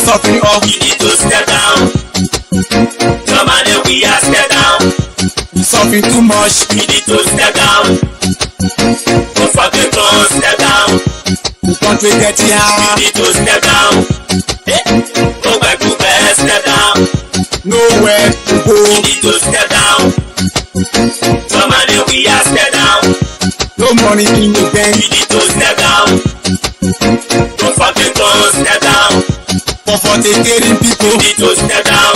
suffering all. You need to step down. Come on, and we are step down. We suffering too much. You need to step down. Go fucking close, step down. The country get You here. need to step down. Go back to bed, step down. Nowhere to go. You need to step down. Come on, and we are step down. No money in the bank. You need to step down. Go fucking close, step down. Comforting people. You need to step down.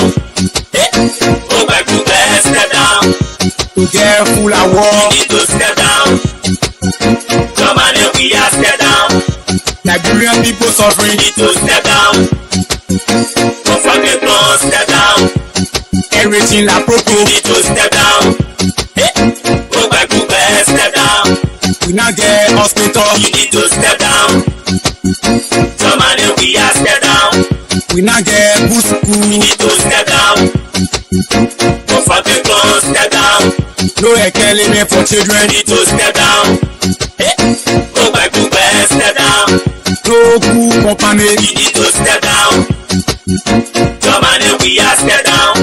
Go back to bed, step down. To get full of war. You need to step down. Come on, and we are step down. Liberian people You suffering. need to step down. Go fucking close, step down. Everything like You proper. need to step down. Go back to bed, step down. We now get hospital. You need to step down. Come on, and we are step down. We now get good You school. need to step down. Go fucking close, step down. No economy for You children. need to step down. Go back to bed, step down. No good company. You need to step down. Come on, and we are step down.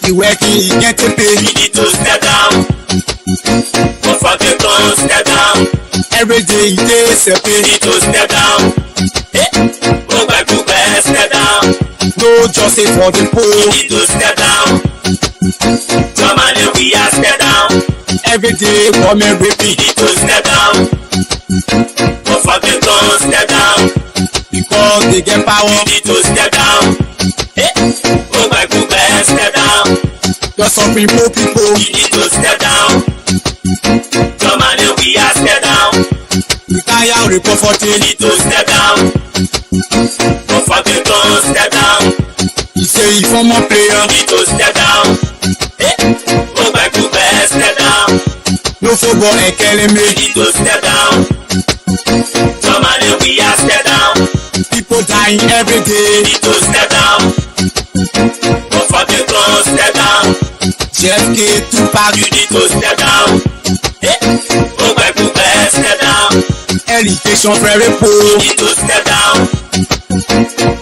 The working you get to You pay. need to step down. Go fucking close, step down. Every day you dey You separate. need to step down. Go back to bed, step down. No justice for the You poor. need to step down. Come on, and we are step down. Every day government You raping. need to step down. Go fucking close, step down. Because they get power. You need to step down. Go back to bed, step down. Just suffering poor people. You need to step down. Come on, and we are step down. Retire report for You things. need to step down. Go fucking close, step down. You say you former You player. need to step down. Go back to bed, step down. No football You economy. need to step down. Come on, and we are step down. People dying every You day. need to step down. Go fucking close, step down. JFK Tupac. You need to step down. Go back to bed, step down. Education very You poor. need to step down.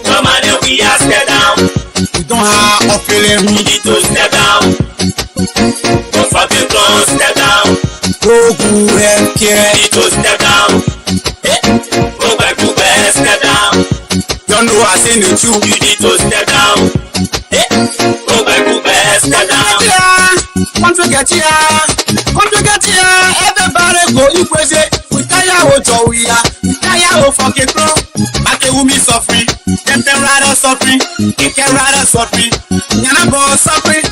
Come on, and we are step down. We don't have a You feeling. need to step down. Go fucking close, step down. No good health You care. need to step down. Go back to bed, step down. You know I say the truth. You need to step down. Go back to bed, step down. Come to get here. Come to get here. Everybody go equation. We tire o jowiya. We tire o fucking pro. Makewumi suffering. Tempting rider suffering. Keke rider suffering. Yanabo suffering.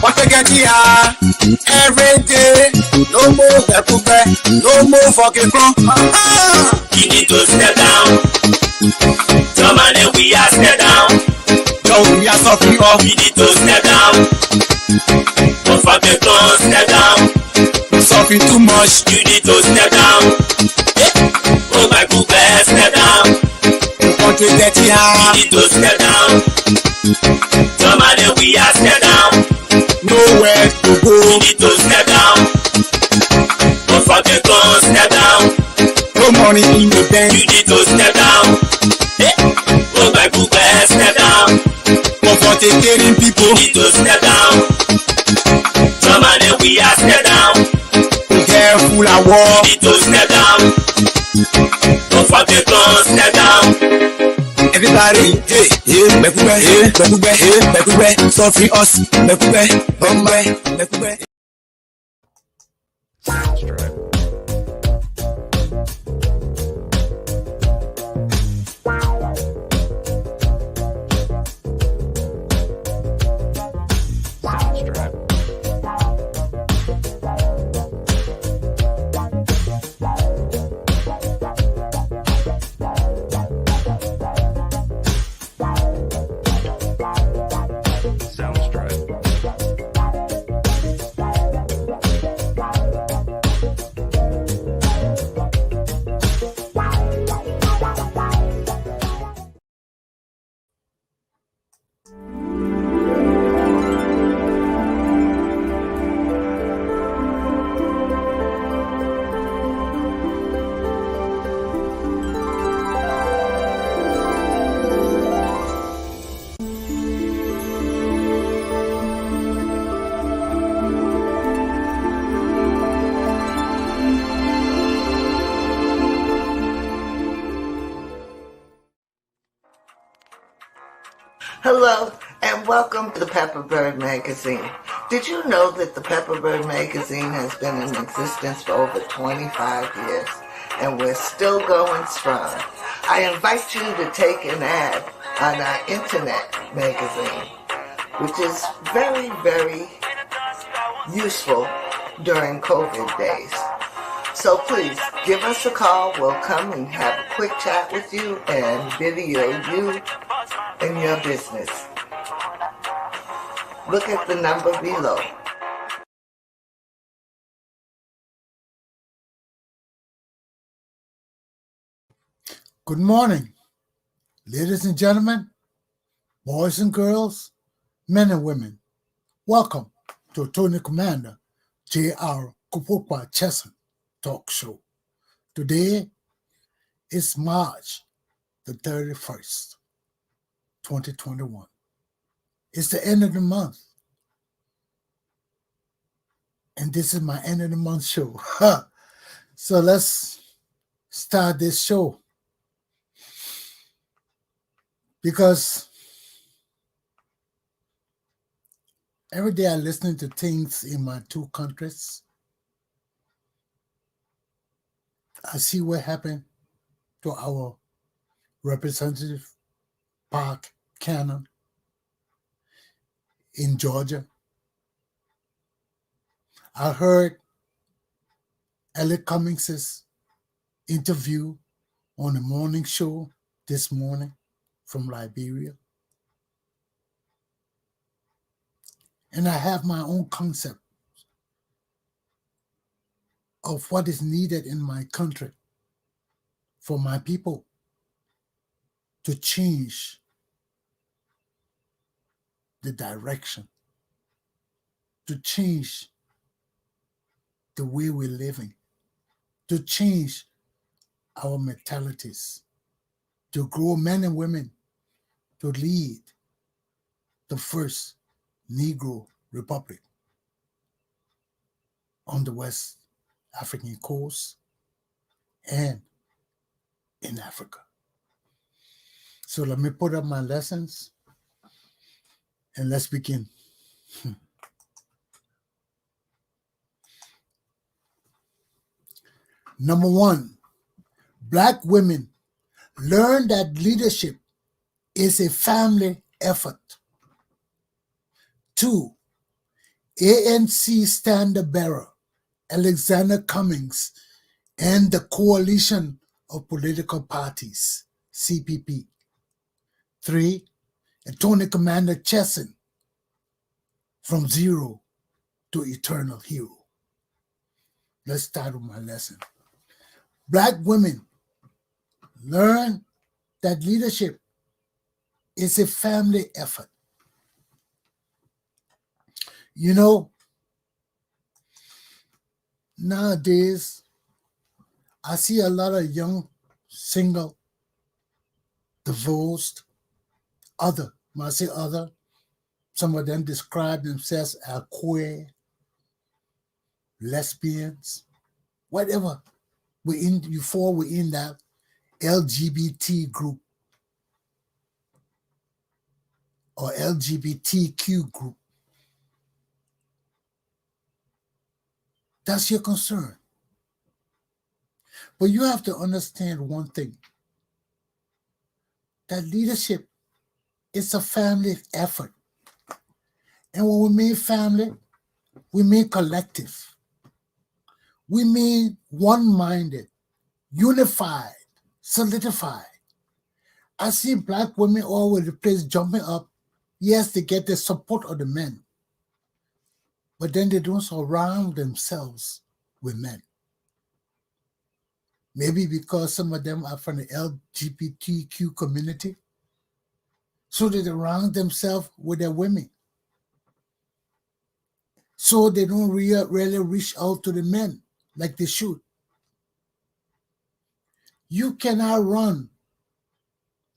Come to get here. Every day. No more bekube. No more fucking pro. You need to step down. Come on, and we are step down. Yo, we are suffering all. You need to step down. Go fucking close, step down. We suffering too much. You need to step down. Go back to bed, step down. The country get You here. need to step down. Come on, and we are step down. Nowhere to You go. need to step down. Go fucking close, step down. No money in the bank. You need to step down. Go back to bed, step down. Comforting people. You need to step down. Come on, and we are step down. To get full of war. You need to step down. Go fucking close, step down. Everybody, hey, hey, bekube, bekube, suffering us, bekube. Hello, and welcome to the Pepperbird Magazine. Did you know that the Pepperbird Magazine has been in existence for over 25 years, and we're still going strong? I invite you to take an ad on our internet magazine, which is very, very useful during COVID days. So please, give us a call. We'll come and have a quick chat with you and video you and your business. Look at the number below. Good morning, ladies and gentlemen, boys and girls, men and women. Welcome to Tony Commander Galpohkpa Chesson Talk Show. Today is March the 31st, 2021. It's the end of the month. And this is my end of the month show. So let's start this show. Because every day I listen to things in my two countries. I see what happened to our representative, Park Cannon, in Georgia. I heard Cumming's interview on the morning show this morning from Liberia. And I have my own concept of what is needed in my country for my people to change the direction, to change the way we're living, to change our mentalities, to grow men and women to lead the first Negro Republic on the West African coast and in Africa. So let me put up my lessons and let's begin. Number one, Black women learn that leadership is a family effort. 2, ANC standard bearer Alexander Cumming and the Coalition of Political Parties, CPP. 3, Tony Commander Chesson, from zero to eternal hero. Let's start with my lesson. Black women learn that leadership is a family effort. You know, nowadays, I see a lot of young, single, divorced, when I say other, some of them describe themselves as queer, lesbians, whatever. Before we're in that LGBT group or LGBTQ group. That's your concern. But you have to understand one thing, that leadership is a family effort. And when we mean family, we mean collective. We mean one-minded, unified, solidified. I see Black women all over the place jumping up. Yes, they get the support of the men, but then they don't surround themselves with men. Maybe because some of them are from the LGBTQ community, so they surround themselves with their women. So they don't really reach out to the men like they should. You cannot run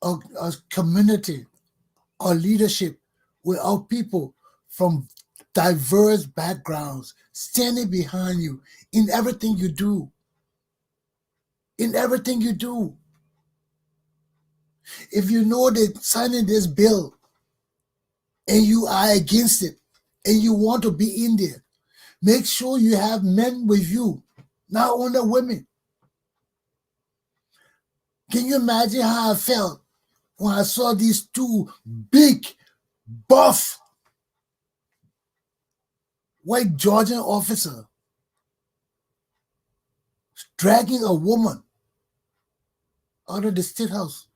a community or leadership without people from diverse backgrounds standing behind you in everything you do. In everything you do. If you know that signing this bill and you are against it, and you want to be in there, make sure you have men with you, not only women. Can you imagine how I felt when I saw these two big, buff, white Georgian officers dragging a woman out of the state house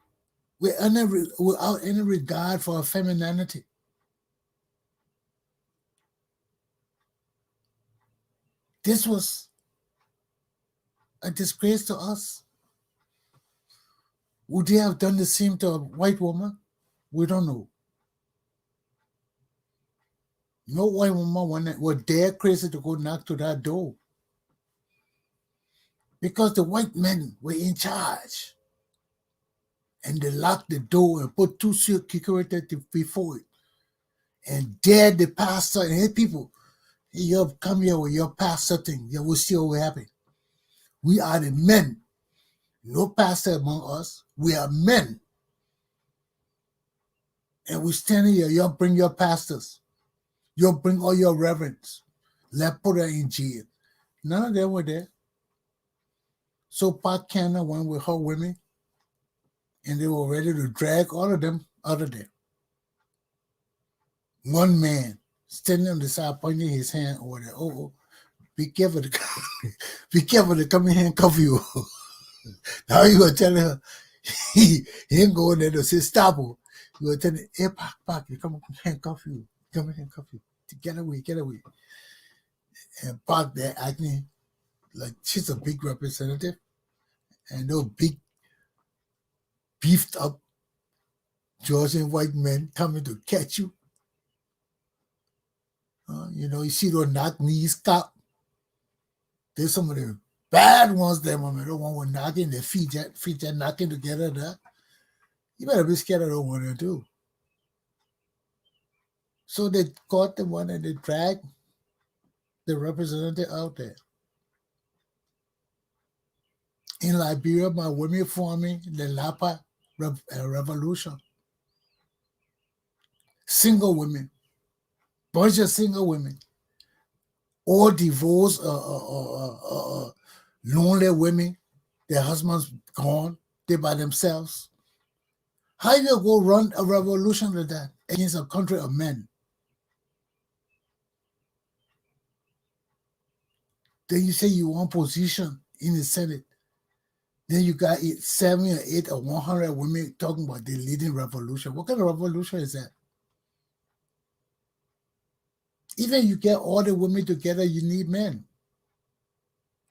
without any regard for her femininity? This was a disgrace to us. Would they have done the same to a white woman? We don't know. No white woman were dare crazy to go knock to that door, because the white men were in charge, and they locked the door and put two security before it and dared the pastor and his people. You come here with your pastor thing. You will see what will happen. We are the men. No pastor among us. We are men. And we stand here. You bring your pastors. You bring all your reverends. Let's put her in jail. None of them were there. So Pat Cannon went with her women, and they were ready to drag all of them out of there. One man standing on the side, pointing his hand over there. Oh, be careful to come in here and cuff you. Now you were telling her, he ain't going there to say stop her. You were telling her, hey, Park, you come here and cuff you. Come here and cuff you. Get away. And Park there acting like she's a big representative, and those big, beefed up Georgian white men coming to catch you. You see those knock-knees cop. There's some of the bad ones there, man. The one with knocking their feet just knocking together there. You better be scared of the one or two. So they caught the one and they dragged the representative out there. In Liberia, my women forming the Lapa Revolution. Single women. Bunch of single women. All divorced, lonely women. Their husbands gone. They by themselves. How you go run a revolution like that against a country of men? Then you say you want position in the Senate. Then you got 7 or 8 or 100 women talking about the leading revolution. What kind of revolution is that? Even you get all the women together, you need men.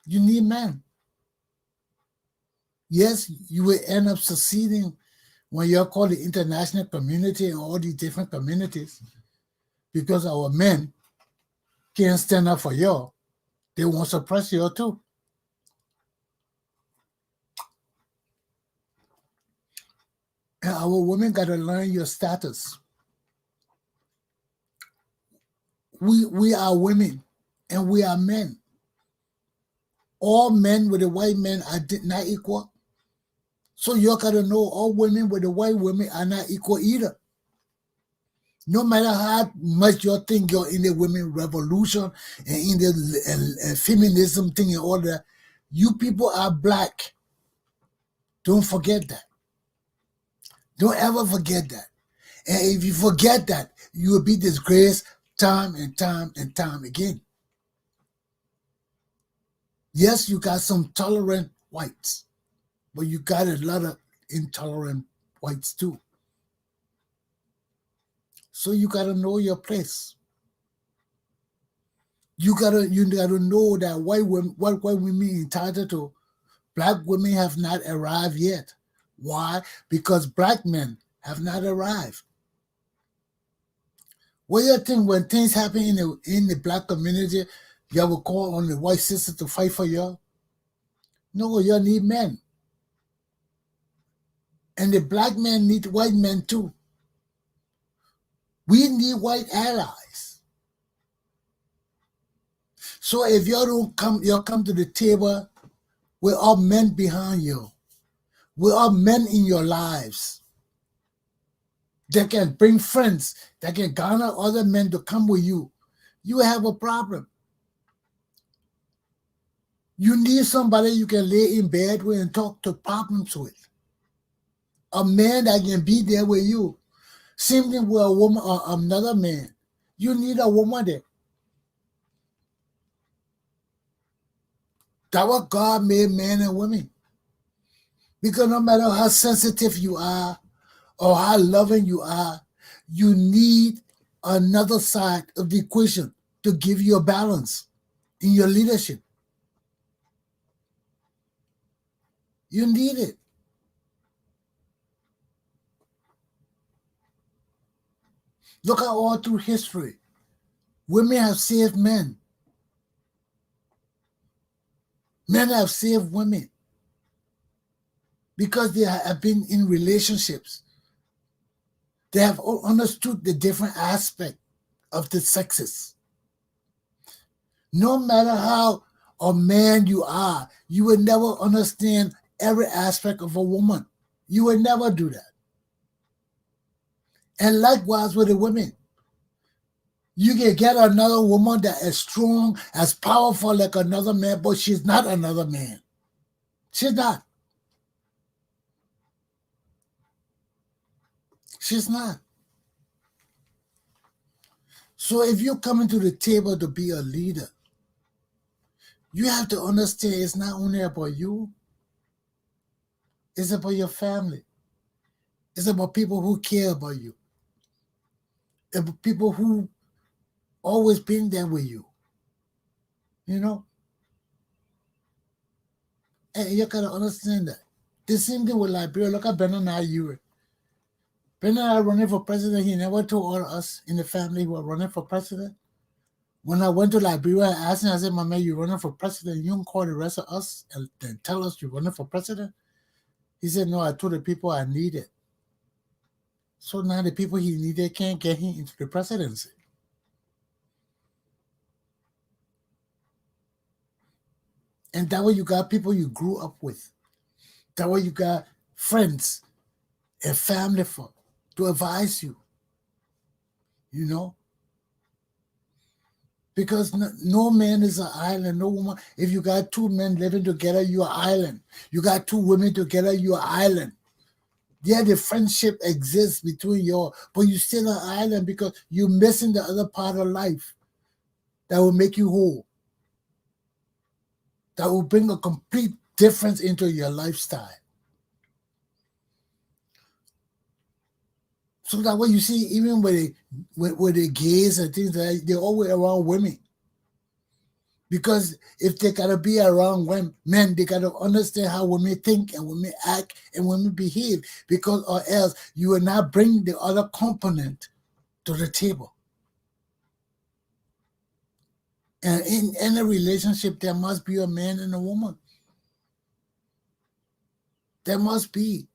You need men. Yes, you will end up succeeding when you're called the international community and all these different communities, because our men can't stand up for you. They won't suppress you too. And our women got to learn your status. We are women and we are men. All men with the white men are not equal. So you got to know all women with the white women are not equal either. No matter how much you think you're in the women revolution and in the feminism thing and all that, you people are black. Don't forget that. Don't ever forget that. And if you forget that, you will be disgraced time and time and time again. Yes, you got some tolerant whites, but you got a lot of intolerant whites too. So you gotta know your place. You gotta know that white women entitled to, black women have not arrived yet. Why? Because black men have not arrived. What do you think when things happen in the black community, y'all will call on the white sister to fight for y'all? No, y'all need men. And the black men need white men too. We need white allies. So if y'all come to the table, we're all men behind you. We're all men in your lives. that can bring friends, that can garner other men to come with you, you have a problem. You need somebody you can lay in bed with and talk to problems with. A man that can be there with you. Same thing with a woman or another man. You need a woman there. That's what God made men and women. Because no matter how sensitive you are or how loving you are, you need another side of the equation to give you a balance in your leadership. You need it. Look at all through history. Women have saved men. Men have saved women because they have been in relationships. They have understood the different aspect of the sexes. No matter how a man you are, you will never understand every aspect of a woman. You will never do that. And likewise with the women. You can get another woman that is strong, as powerful like another man, but she's not another man. She's not. She's not. So if you're coming to the table to be a leader, you have to understand it's not only about you, it's about your family. It's about people who care about you. It's about people who always been there with you. You know? And you gotta understand that. The same thing with Liberia. Look at Bernard Ayure. Bernard running for president, he never told all us in the family who are running for president. When I went to Liberia, I asked him, I said, my man, you're running for president. You don't call the rest of us and then tell us you're running for president? He said, no, I told the people I needed. So now the people he needed can't get him into the presidency. And that way you got people you grew up with. That way you got friends and family for to advise you. You know? Because no man is an island, no woman. If you got two men living together, you're an island. You got two women together, you're an island. Yeah, the friendship exists between you, but you're still an island because you're missing the other part of life that will make you whole. That will bring a complete difference into your lifestyle. So that way you see, even with the gays and things like that, they're always around women. Because if they gotta be around men, they gotta understand how women think and women act and women behave. Because or else you will not bring the other component to the table. And in any relationship, there must be a man and a woman. There must be.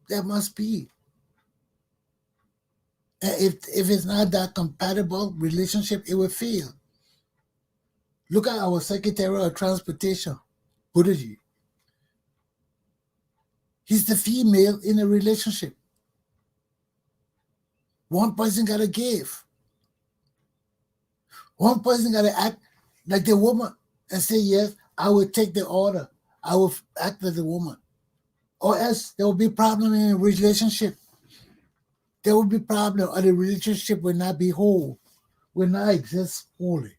There must be. And if it's not that compatible relationship, it will fail. Look at our Secretary of Transportation, Buttigieg. He's the female in a relationship. One person gotta give. One person gotta act like the woman and say, yes, I will take the order. I will act like the woman. Or else there will be problem in a relationship. There will be problem, or the relationship will not be whole, will not exist wholly.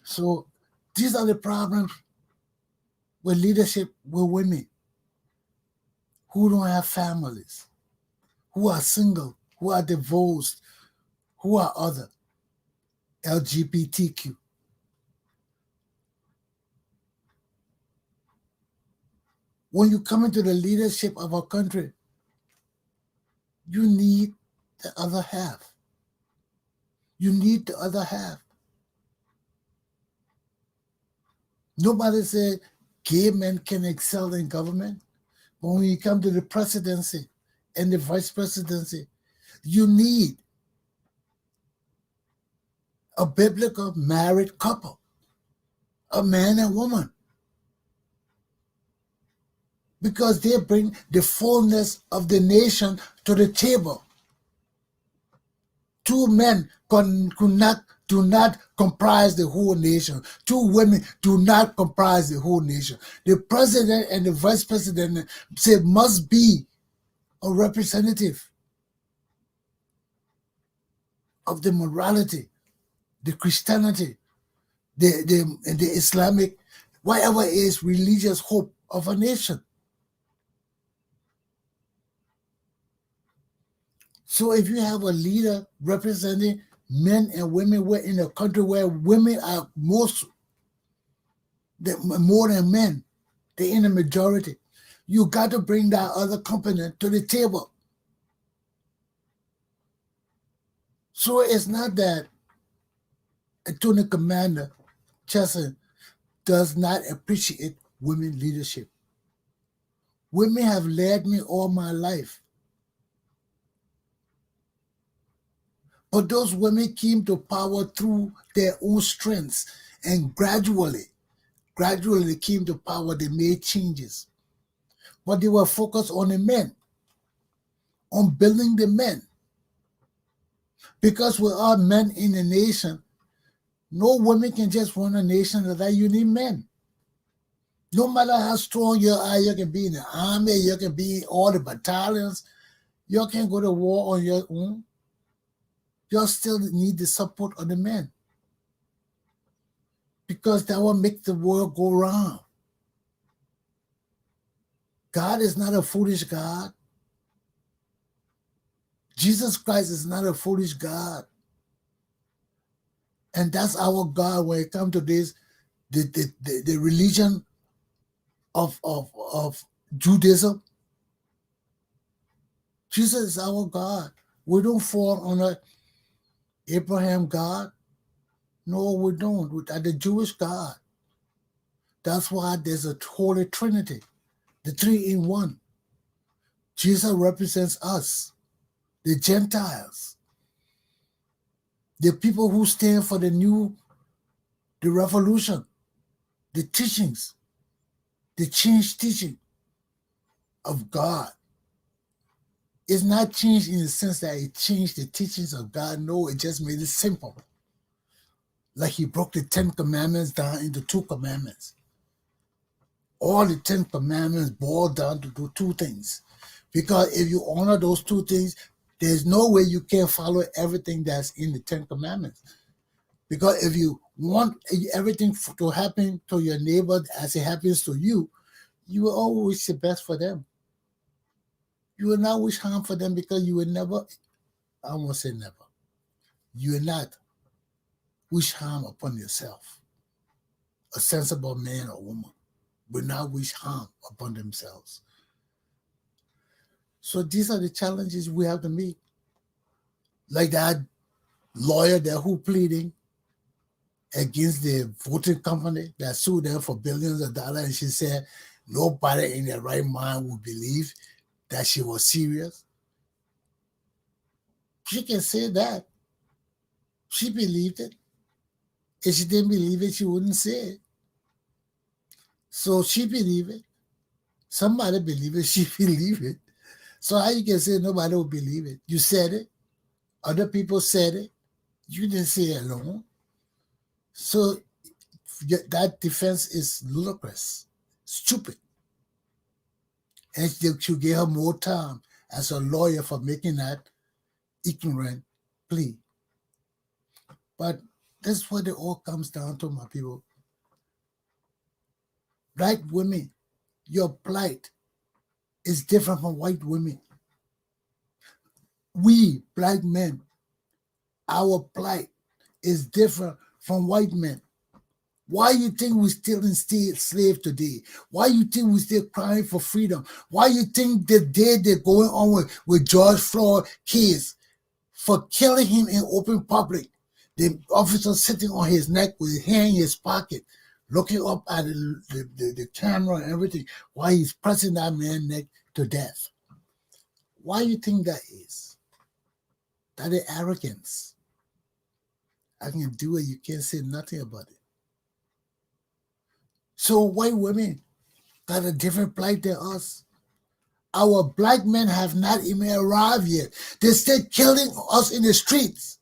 So these are the problems with leadership with women who don't have families, who are single, who are divorced, who are other, LGBTQ. When you come into the leadership of a country, you need the other half. You need the other half. Nobody said gay men can excel in government. But when you come to the presidency and the vice presidency, you need a biblical married couple, a man and woman. because they bring the fullness of the nation to the table. Two men do not comprise the whole nation. Two women do not comprise the whole nation. The president and the vice president say must be a representative of the morality, the Christianity, the Islamic, whatever is religious hope of a nation. So if you have a leader representing men and women, we're in a country where women are more than men, they're in the majority. You got to bring that other component to the table. So it's not that Attorney Commander Chesson does not appreciate women leadership. Women have led me all my life. But those women came to power through their own strengths, and gradually they came to power. They made changes. But they were focused on the men, on building the men. Because we are men in the nation, no women can just run a nation. That you need men. No matter how strong you are, you can be in the army, you can be in all the battalions. You can't go to war on your own. You still need the support of the men. Because that will make the world go round. God is not a foolish God. Jesus Christ is not a foolish God. And that's our God when it comes to this, the religion of Judaism. Jesus is our God. We don't fall under Abraham God. No, we don't. We are the Jewish God. That's why there's a Holy Trinity, the three in one. Jesus represents us, the Gentiles, the people who stand for the revolution, the teachings, the change teaching of God. It's not changed in the sense that it changed the teachings of God. No, it just made it simple. Like he broke the 10 commandments down into 2 commandments. All the 10 commandments boil down to do 2 things. Because if you honor those 2 things, there's no way you can follow everything that's in the 10 commandments. Because if you want everything to happen to your neighbor as it happens to you, you will always wish the best for them. You will not wish harm for them because you will never, I won't say never, you will not wish harm upon yourself. A sensible man or woman will not wish harm upon themselves. So these are the challenges we have to meet. Like that lawyer there who pleading against the voting company that sued them for billions of dollars, and she said nobody in their right mind would believe that she was serious. She can say that. She believed it. If she didn't believe it, she wouldn't say it. So she believed it. Somebody believed it. She believed it. So how you can say nobody will believe it? You said it. Other people said it. You didn't say it alone. So that defense is ludicrous, stupid. And you gave her more time as a lawyer for making that ignorant plea. But that's what it all comes down to, my people. Black women, your plight is different from white women. We, black men, our plight is different from white men. Why you think we still enslaved slave today? Why you think we still crying for freedom? Why you think the day they're going on with George Floyd case for killing him in open public? The officer sitting on his neck with his hand in his pocket, looking up at the camera and everything, while he's pressing that man's neck to death. Why you think that is? That is arrogance. I can do it, you can't say nothing about it. So white women, got a different plight than us. Our black men have not even arrived yet. They're still killing us in the streets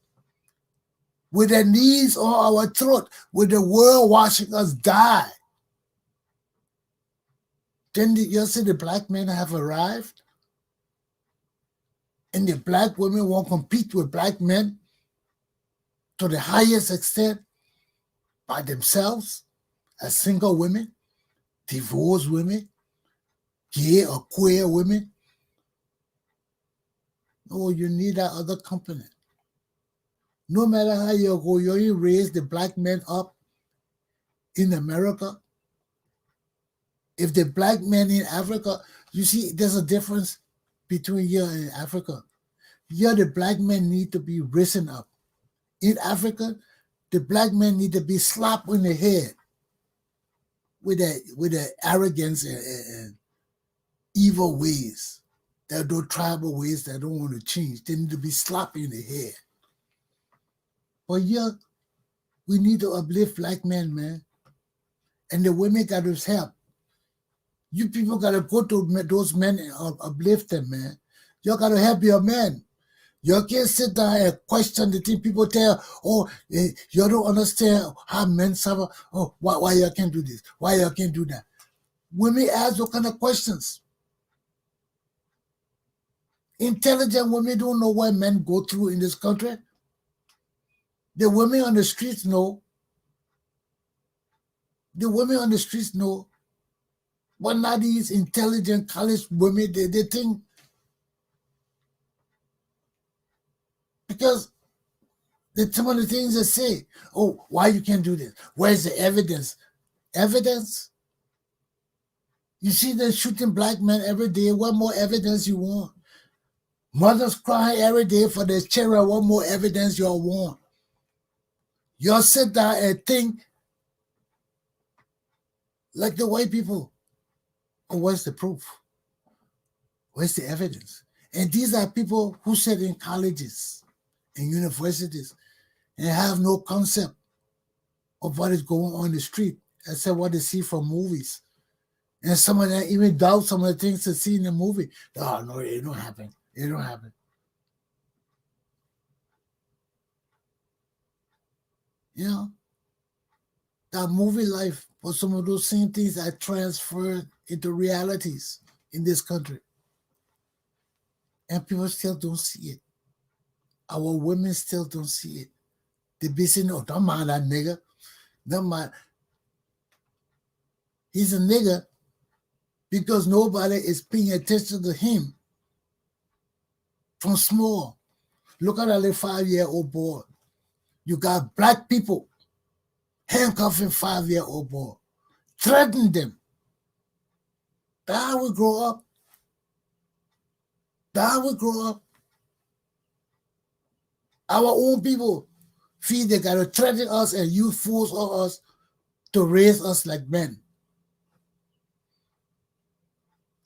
with their knees on our throat, with the world watching us die. Then you see the black men have arrived, and the black women won't compete with black men to the highest extent by themselves as single women, divorced women, gay or queer women. No, you need that other company. No matter how you go, you raise the black men up in America. If the black men in Africa, you see, there's a difference between here and Africa. Here, the black men need to be risen up. In Africa, the black men need to be slapped in the head with the arrogance and evil ways, that those tribal ways that don't want to change. They need to be slapped in the head. But here, we need to uplift black men, man. And the women got to help. You people got to go to those men and uplift them, man. You got to help your men. You can't sit down and question the thing people tell, oh, you don't understand how men suffer. Oh, why you can't do this? Why you can't do that? Women ask what kind of questions. Intelligent women don't know what men go through in this country. The women on the streets know. The women on the streets know. But not these intelligent college women, they think. Because some of the things they say, oh, why you can't do this? Where's the evidence? Evidence? You see them shooting black men every day. What more evidence you want? Mothers crying every day for their children. What more evidence you all want? You'll sit down and think like the white people. Oh, where's the proof? Where's the evidence? And these are people who sit in colleges and universities and have no concept of what is going on the street except what they see from movies. And some of them even doubt some of the things they see in the movie. Oh, no, it don't happen. It don't happen. You know, that movie life was some of those same things that transferred into realities in this country. And people still don't see it. Our women still don't see it. They be saying, oh, don't mind that nigga. Don't mind. He's a nigga because nobody is paying attention to him from small. Look at that little 5-year-old boy. You got black people handcuffing 5-year-old boy, threatening them. That's how we grow up. That's how we grow up. Our own people feel they got to threaten us and use force on us to raise us like men.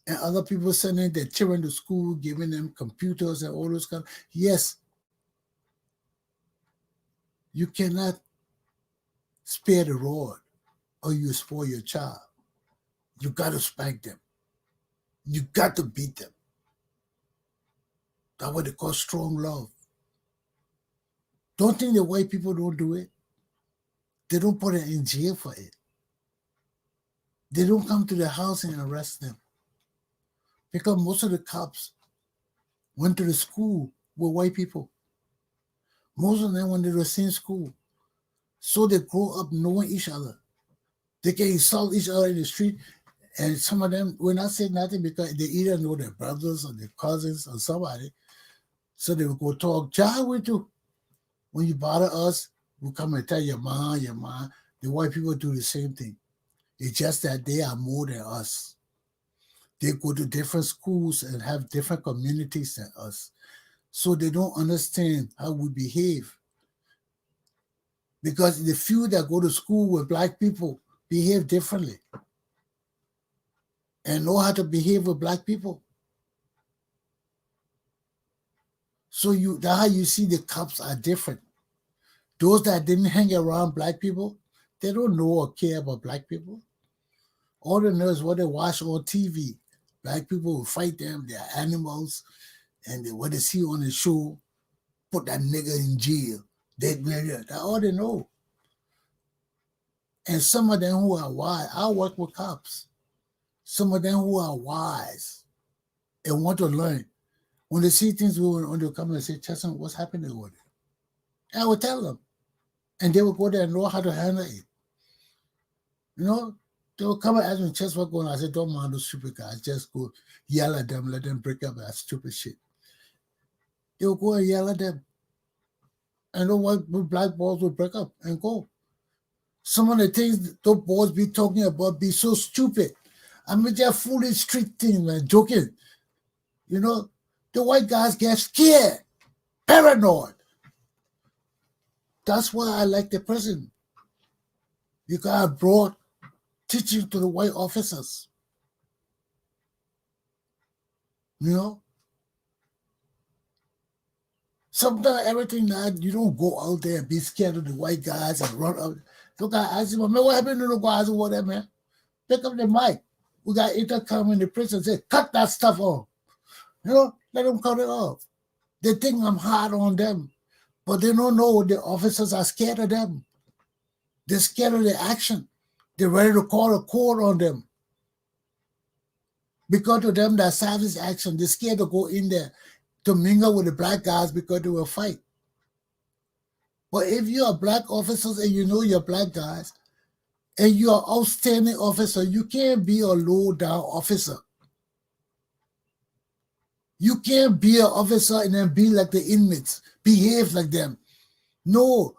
And other people sending their children to school, giving them computers and all those kind of. Yes, you cannot spare the rod or you spoil your child. You got to spank them. You got to beat them. That's what they call strong love. Don't think the white people don't do it. They don't put them in jail for it. They don't come to the house and arrest them. Because most of the cops went to the school with white people. Most of them went to the same school. So they grow up knowing each other. They can insult each other in the street. And some of them will not say nothing because they either know their brothers or their cousins or somebody. So they will go talk, Jah with you. When you bother us, we'll come and tell your mom. The white people do the same thing. It's just that they are more than us. They go to different schools and have different communities than us. So they don't understand how we behave. Because the few that go to school with black people behave differently and know how to behave with black people. So that's how you see the cops are different. Those that didn't hang around black people, they don't know or care about black people. All they know is what they watch on TV. Black people will fight them, they're animals, and what they see on the show, put that nigga in jail. That's all they know. And some of them who are wise, I work with cops. Some of them who are wise and want to learn, when they see things going on, they'll come and say, Chesson, what's happening with it? And I will tell them. And they will go there and know how to handle it. You know, they will come and ask me, Chess, what's going on? I said, don't mind those stupid guys. Just go yell at them, let them break up that stupid shit. They will go and yell at them. And know what black boys will break up and go. Some of the things those boys be talking about be so stupid. I mean, they're foolish street things, man, joking. You know, the white guys get scared, paranoid. That's why I like the prison. Because I brought teaching to the white officers. You know? Sometimes everything that you don't go out there and be scared of the white guys and run up. Look, I ask him, man, what happened to the guys over there, man? Pick up the mic. We got intercom in the prison, say, cut that stuff off. You know, let them cut it off. They think I'm hard on them, but they don't know the officers are scared of them. They're scared of the action. They're ready to call a court on them. Because of them, that savage action, they're scared to go in there to mingle with the black guys because they will fight. But if you are black officers and you know you're black guys, and you're an outstanding officer, you can't be a low-down officer. You can't be an officer and then be like the inmates, behave like them. No,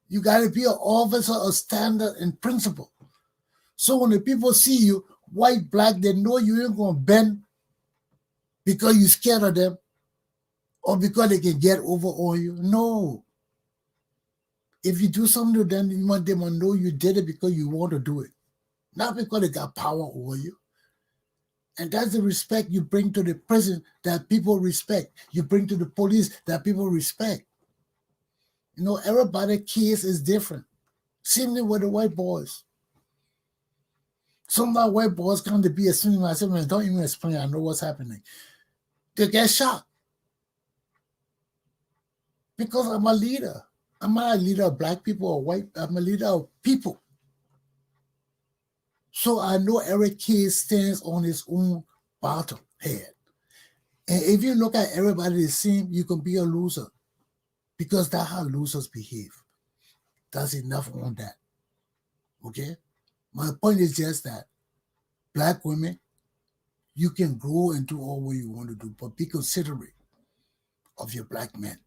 you got to be an officer of standard and principle. So when the people see you, white, black, they know you ain't going to bend because you're scared of them or because they can get over on you. No. If you do something to them, you want them to know you did it because you want to do it, not because they got power over you. And that's the respect you bring to the prison that people respect. You bring to the police that people respect. You know, everybody's case is different. Same thing with the white boys. Some of my white boys come to be a swimmer. I said, man, don't even explain. I know what's happening. They get shot. Because I'm a leader. I'm not a leader of black people or white. I'm a leader of people. So I know every case stands on its own bottom head. And if you look at everybody the same, you can be a loser. Because that's how losers behave. That's enough on that. Okay? My point is just that black women, you can grow and do all what you want to do, but be considerate of your black men.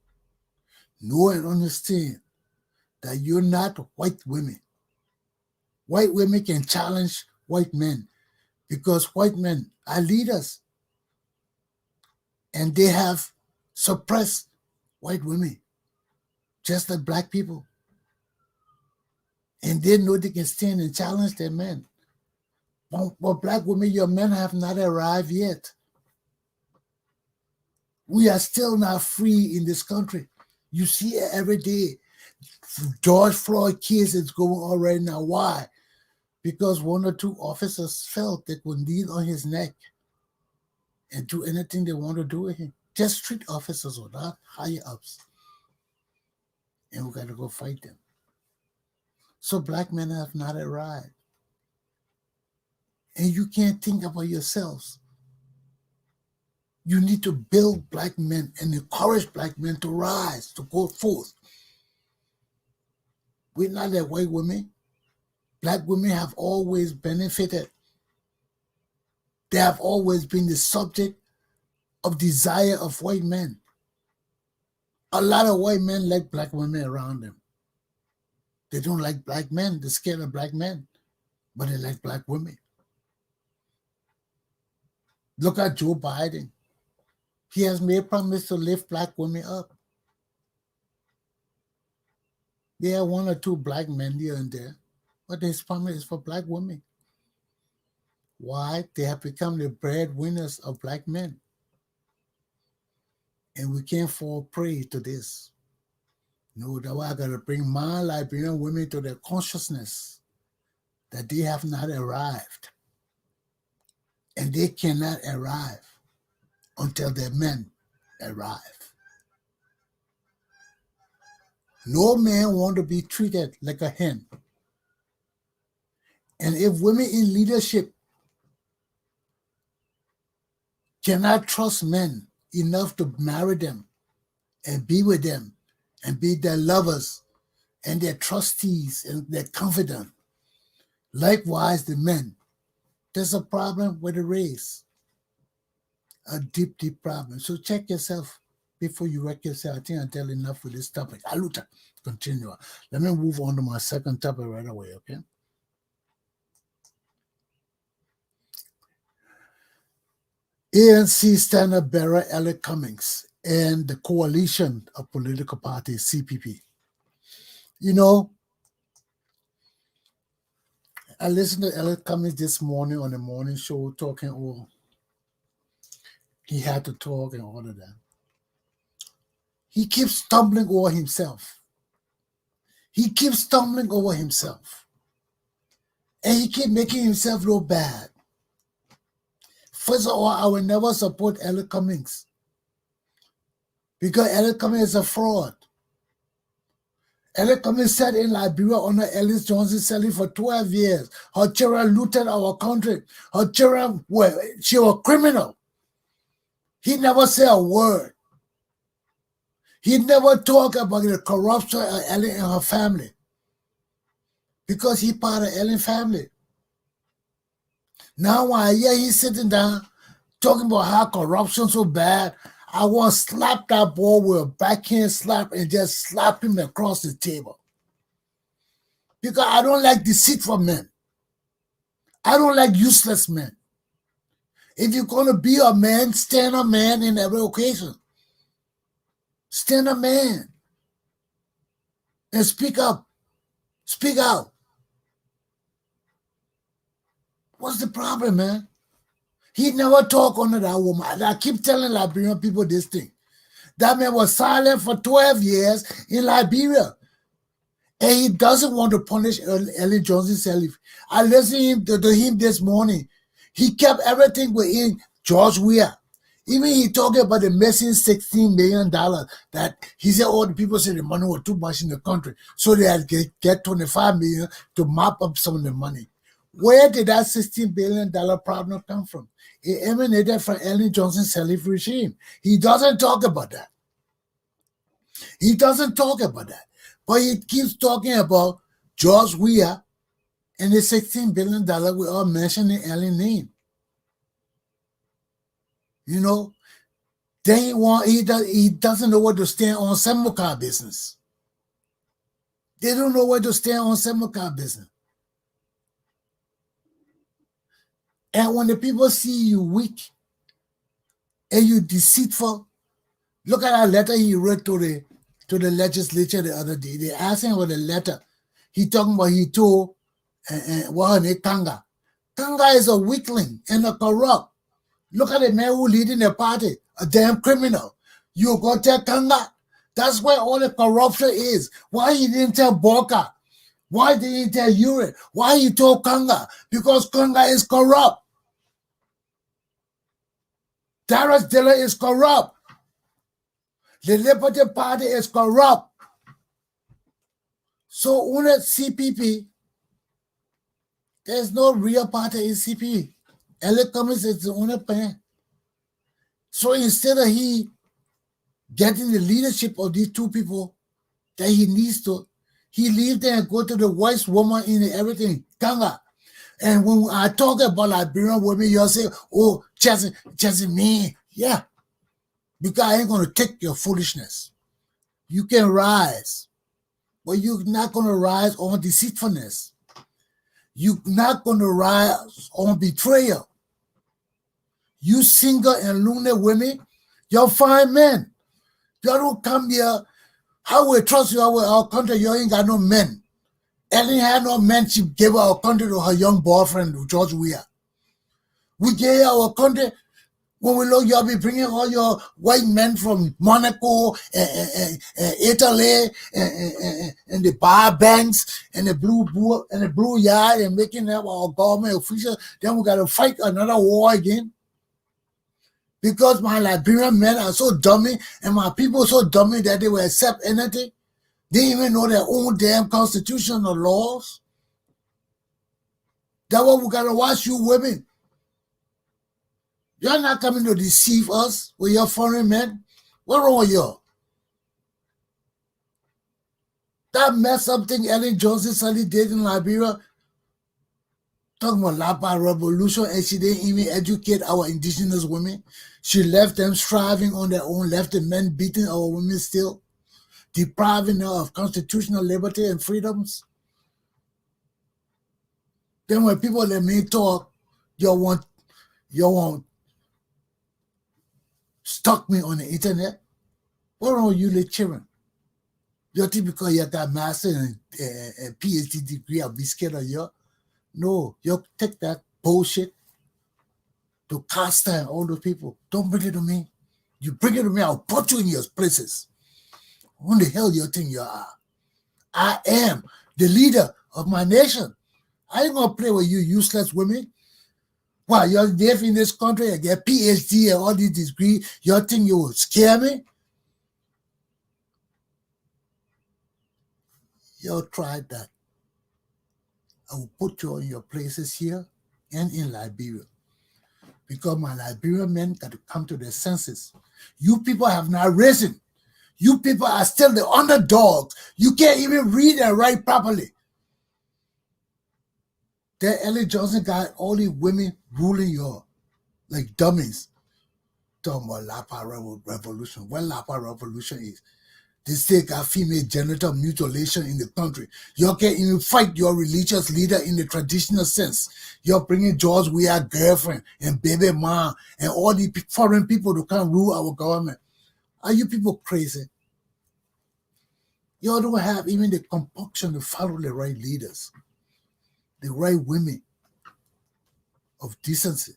Know and understand that you're not white women. White women can challenge white men because white men are leaders and they have suppressed white women, just like black people. And they know they can stand and challenge their men. But black women, your men have not arrived yet. We are still not free in this country. You see it every day. George Floyd case is going on right now. Why? Because one or two officers felt they could kneel on his neck and do anything they want to do with him. Just street officers or not higher ups. And we got to go fight them. So black men have not arrived. And you can't think about yourselves. You need to build black men and encourage black men to rise, to go forth. We're not like white women. Black women have always benefited. They have always been the subject of desire of white men. A lot of white men like black women around them. They don't like black men. They're scared of black men. But they like black women. Look at Joe Biden. He has made promise to lift black women up. There are one or two black men here and there, but his promise is for black women. Why? They have become the breadwinners of black men. And we can't fall prey to this. No, that's why I got to bring my Liberian women to their consciousness that they have not arrived. and they cannot arrive until their men arrive. No man want to be treated like a hen. And if women in leadership cannot trust men enough to marry them and be with them and be their lovers and their trustees and their confidant, likewise the men, there's a problem with the race. A deep, deep problem. So check yourself before you wreck yourself. I think I tell enough with this topic. Aluta, continue. Let me move on to my second topic right away, okay? ANC standard bearer Elliot Cummings and the coalition of political parties, CPP. You know, I listened to Elliot Cummings this morning on the morning show talking, oh, he had to talk and all of that. He keeps stumbling over himself. He keeps stumbling over himself. And he keeps making himself look bad. First of all, I will never support Elliot Cummings because Elliot Cummings is a fraud. Elliot Cummings sat in Liberia under Ellis Johnson Sirleaf for 12 years. Her children looted our country. Her children she was criminal. He never said a word. He never talked about the corruption of Ellen and her family because he part of Ellen's family. Now when I hear he's sitting down talking about how corruption so bad, I want to slap that boy with a backhand slap and just slap him across the table. Because I don't like deceitful men. I don't like useless men. If you're going to be a man, stand a man in every occasion. Stand a man. And speak up. Speak out. What's the problem, man? He never talked under that woman. I keep telling Liberian people this thing. That man was silent for 12 years in Liberia. And he doesn't want to punish Ellen Johnson Sirleaf. I listened to him this morning. He kept everything within George Weah. Even he talking about the missing $16 million that he said all the people said the money was too much in the country. So they had to get $25 million to mop up some of the money. Where did that $16 billion problem come from? It emanated from Ellen Johnson Sirleaf regime. He doesn't talk about that. He doesn't talk about that. But he keeps talking about George Weah and the $16 billion we all mentioning Ellen's name. You know, then he doesn't know where to stand on Semoka business. They don't know where to stand on Semoka business. And when the people see you weak and you deceitful, look at that letter he wrote to the legislature the other day. They asked him about the letter. He talking about he told what her name, Kanga. Kanga is a weakling and a corrupt. Look at the man who leading the party, a damn criminal. You go tell Kanga. That's where all the corruption is. Why he didn't tell Boka? Why didn't he tell Ure? Why he told Kanga? Because Kanga is corrupt. Darius Diller is corrupt. The Liberty Party is corrupt. So on CPP, there's no real party in CPP. Elliot Cummings is the only plan. So instead of he getting the leadership of these two people that he needs to, he leave there and go to the white woman in everything, Kanga. And when I talk about Liberian women, you'll say, oh, Chesson, me. Yeah. Because I ain't going to take your foolishness. You can rise, but you're not going to rise on deceitfulness. You're not going to rise on betrayal. You single and lonely women, you're fine men. You don't come here. How we trust you with our country? You ain't got no men. Ellen had no men. She gave our country to her young boyfriend, George Weah. We gave our country When we look, y'all be bringing all your white men from Monaco, Italy, and the bar banks, and the blue yard, and making them our government officials. Then we got to fight another war again. Because my Liberian men are so dummy, and my people so dummy that they will accept anything. They even know their own damn constitution or laws. That's why we got to watch you women. You're not coming to deceive us with your foreign men. What's wrong with you? That messed up thing Ellen Johnson suddenly did in Liberia, talking about Lapa Revolution, and she didn't even educate our indigenous women. She left them striving on their own, left the men beating our women still, depriving them of constitutional liberty and freedoms. Then when people let me talk, you want stalk me on the internet. What wrong with you, little children? You think because you got master and PhD degree, I'll be scared of you? No, you take that bullshit to Costa and all those people. Don't bring it to me. You bring it to me, I'll put you in your places. Who the hell you think you are? I am the leader of my nation. I ain't gonna play with you useless women. Why, you live in this country and get PhD and all these degrees, you think you will scare me? You tried that. I will put you in your places here and in Liberia. Because my Liberian men got to come to their senses. You people have not risen. You people are still the underdogs. You can't even read and write properly. That Ellen Johnson got all these women ruling you like dummies. Talking about Lapa Revolution. What Lapa Revolution is? They still got female genital mutilation in the country. You can't even fight your religious leader in the traditional sense. You're bringing George Weah girlfriend and baby mom and all these foreign people to come rule our government. Are you people crazy? You don't have even the compunction to follow the right leaders, the right women of decency,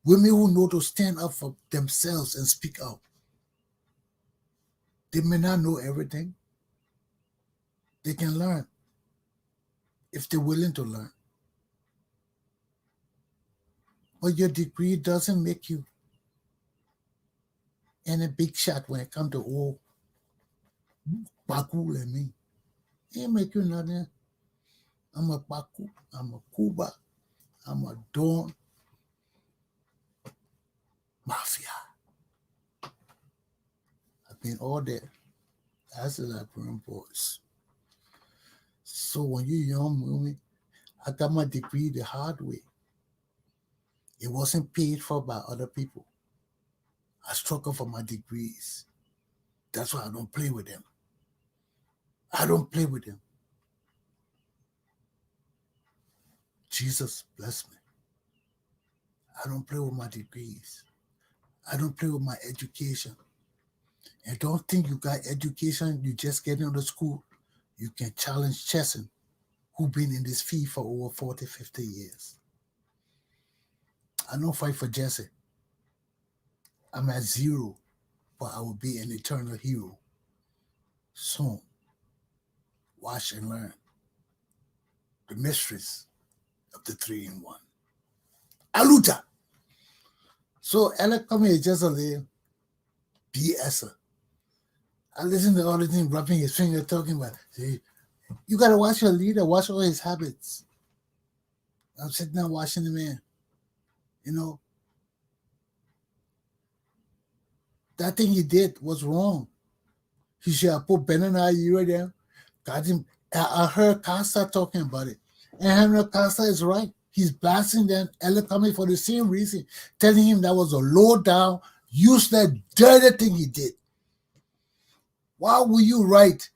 women who know to stand up for themselves and speak out. They may not know everything. They can learn if they're willing to learn. But your degree doesn't make you any big shot when it comes to old Baku and me. It ain't make you nothing. I'm a Baku, I'm a Cuba, I'm a Don Mafia. I've been all there. That's the Liberian boys. So when you're young woman, I got my degree the hard way. It wasn't paid for by other people. I struggle for my degrees. That's why I don't play with them. I don't play with them. Jesus bless me. I don't play with my degrees. I don't play with my education. And don't think you got education, you just get into school. You can challenge Chesson, who been in this field for over 40, 50 years. I don't fight for Jesse. I'm at 0, but I will be an eternal hero soon. Watch and learn the mysteries of the 3-in-1. Aluta. So Ella Cumming is just a little BSer. I listen to all the things, rubbing his finger, talking about, see, you got to watch your leader, watch all his habits. I'm sitting there watching the man. You know, that thing he did was wrong. He should have put Ben and I there. Got him. I heard Costa talking about it. And Henry Costa is right. He's blasting them, Ella Cumming for the same reason, telling him that was a low-down, useless, dirty thing he did. Why would you write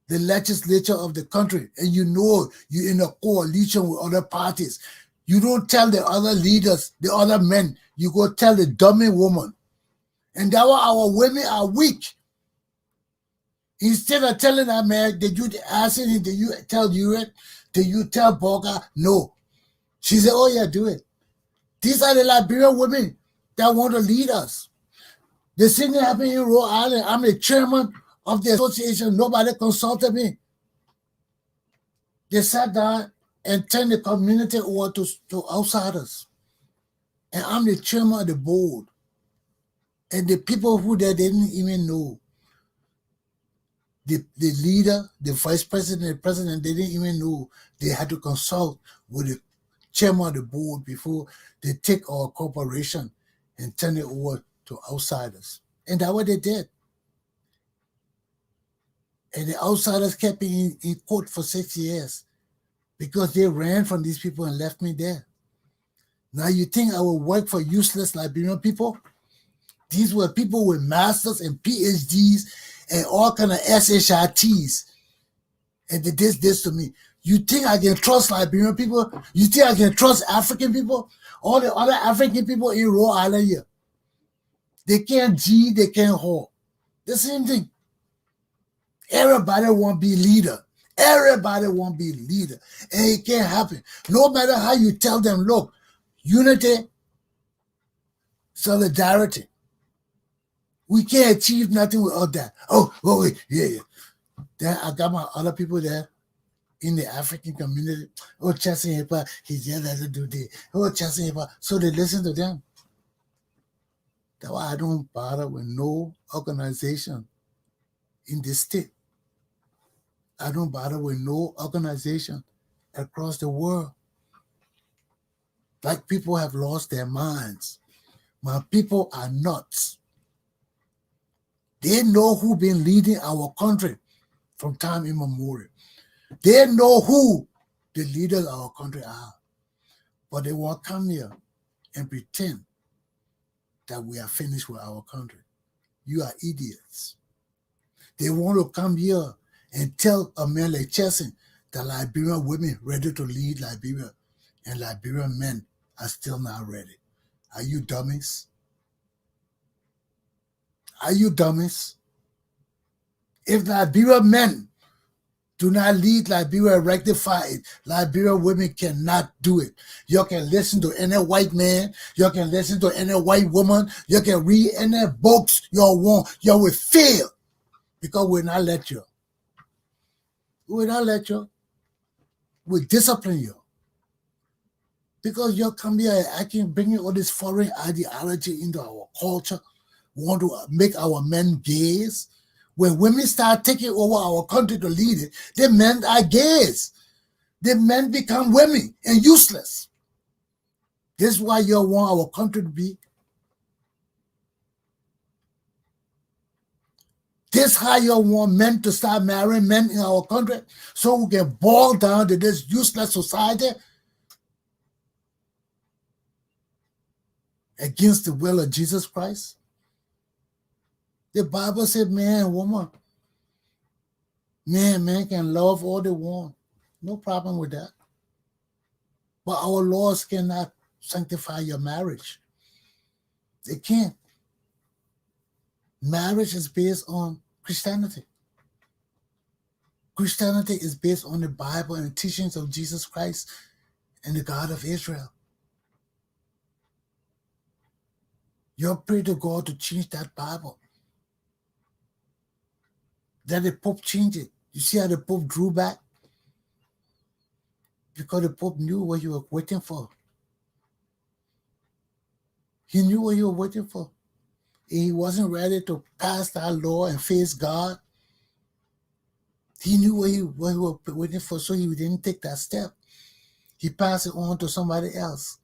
the legislature of the country and you know you're in a coalition with other parties? You don't tell the other leaders, the other men. You go tell the dummy woman. And that's why our women are weak. Instead of telling that man, did you ask him, did you tell you it? Did you tell Boga? No. She said, oh yeah, do it. These are the Liberian women that want to lead us. The same thing happened in Rhode Island. I'm the chairman of the association. Nobody consulted me. They sat down and turned the community over to outsiders. And I'm the chairman of the board. And the people who they didn't even know. The leader, the vice president, the president, they didn't even know. They had to consult with the chairman of the board before they take our corporation and turn it over to outsiders. And that's what they did. And the outsiders kept me in court for 6 years because they ran from these people and left me there. Now you think I will work for useless Liberian people? These were people with masters and PhDs and all kind of SHITs. And they did this to me. You think I can trust Liberian people? You think I can trust African people? All the other African people in Rhode Island here. They can't G, they can't haul. The same thing. Everybody want to be leader. Everybody want to be leader. And it can't happen. No matter how you tell them, look, unity, solidarity. We can't achieve nothing without that. Oh, wait, yeah. Then I got my other people there in the African community. Oh, Chesson, he's here to do this. Oh, Chesson, so they listen to them. That's why I don't bother with no organization in this state. I don't bother with no organization across the world. Black people have lost their minds. My people are nuts. They know who been leading our country from time immemorial. They know who the leaders of our country are. But they won't come here and pretend that we are finished with our country. You are idiots. They want to come here and tell a man like Chesson that Liberian women ready to lead Liberia and Liberian men are still not ready. Are you dummies? Are you dummies? If Liberian men do not lead Liberia, rectify it, Liberian women cannot do it. You can listen to any white man, you can listen to any white woman, you can read any books you want, you will fail because we'll not let you. We will not let you. We'll discipline you. Because you come here and bringing all this foreign ideology into our culture. We want to make our men gays. When women start taking over our country to lead it, the men are gays. The men become women and useless. This is why you want our country to be. This is how you want men to start marrying men in our country so we can boil down to this useless society against the will of Jesus Christ. The Bible said man and woman. Man can love all they want. No problem with that. But our laws cannot sanctify your marriage. They can't. Marriage is based on Christianity. Christianity is based on the Bible and the teachings of Jesus Christ and the God of Israel. You pray to God to change that Bible. Let the Pope change it. You see how the Pope drew back? Because the Pope knew what you were waiting for. He knew what you were waiting for. He wasn't ready to pass that law and face God. He knew what he was waiting for, so he didn't take that step. He passed it on to somebody else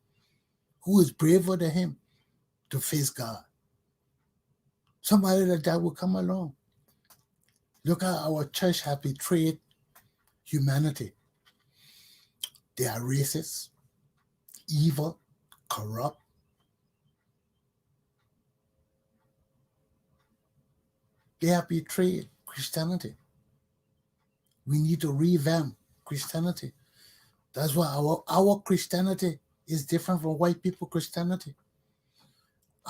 who is braver than him to face God. Somebody like that will come along. Look how our church has betrayed humanity. They are racist, evil, corrupt. They have betrayed Christianity. We need to revamp Christianity. That's why our Christianity is different from white people Christianity.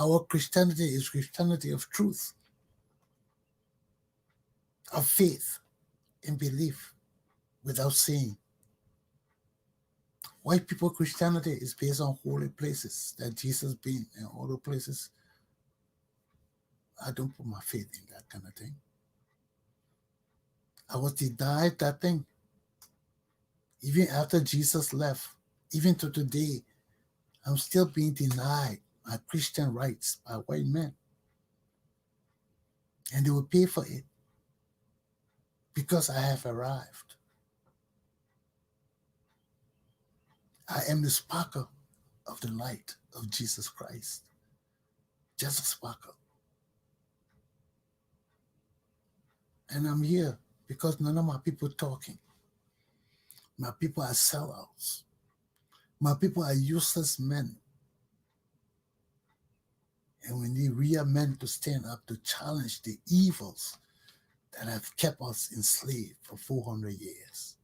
Our Christianity is Christianity of truth, of faith and belief without saying. White people Christianity is based on holy places that Jesus been in all the places. I don't put my faith in that kind of thing. I was denied that thing. Even after Jesus left, even to today, I'm still being denied my Christian rights by white men. And they will pay for it because I have arrived. I am the sparkle of the light of Jesus Christ. Just a sparkle. And I'm here because none of my people talking. My people are sellouts. My people are useless men. And we need real men to stand up to challenge the evils that have kept us enslaved for 400 years.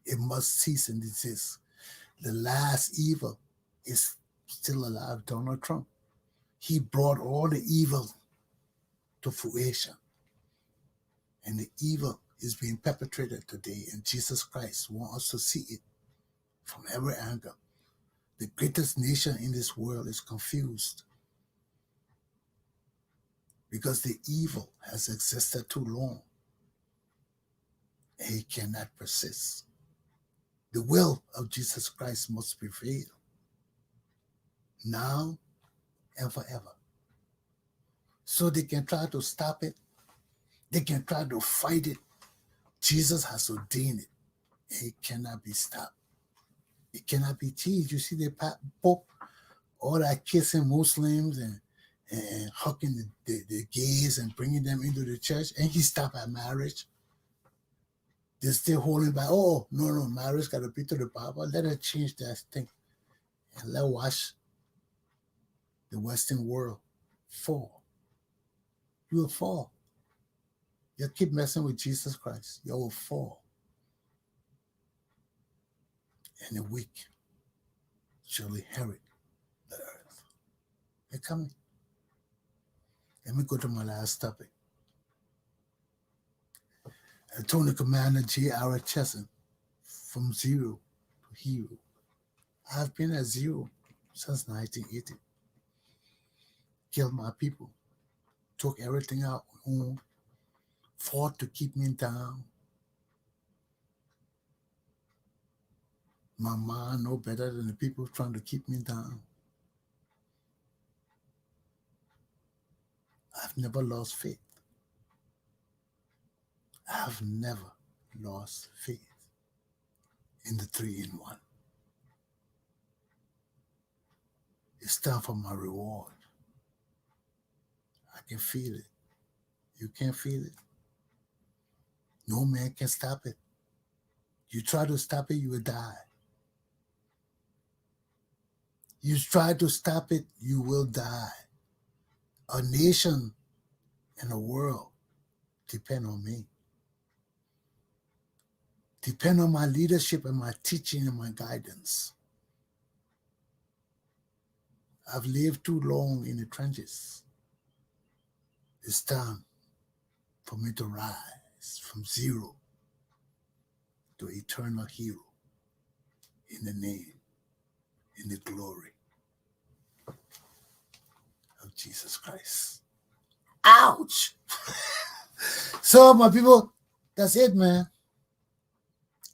It must cease and desist. The last evil is still alive, Donald Trump. He brought all the evil to fruition. And the evil is being perpetrated today, and Jesus Christ wants us to see it from every angle. The greatest nation in this world is confused because the evil has existed too long and it cannot persist. The will of Jesus Christ must prevail now and forever. So they can try to stop it. They can try to fight it. Jesus has ordained it. It cannot be stopped. It cannot be changed. You see the Pope, all that kissing Muslims and hugging the gays and bringing them into the church, and he stopped at marriage. They're still holding back. Oh, no, marriage got to be to the Bible. Let her change that thing. And let watch the Western world fall. You will fall. You keep messing with Jesus Christ, you will fall. And the weak shall inherit the earth. They're coming. Let me go to my last topic. I told the Commander J.R. Chesson, from zero to hero. I've been at zero since 1980. Killed my people, took everything out home, fought to keep me down. My mind no better than the people trying to keep me down. I've never lost faith. I've never lost faith in the 3-in-1. It's time for my reward. I can feel it. You can't feel it. No man can stop it. You try to stop it, you will die. You try to stop it, you will die. A nation and a world depend on me. Depend on my leadership and my teaching and my guidance. I've lived too long in the trenches. It's time for me to rise from zero to eternal hero in the name, in the glory of Jesus Christ. Ouch! So, my people, that's it, man.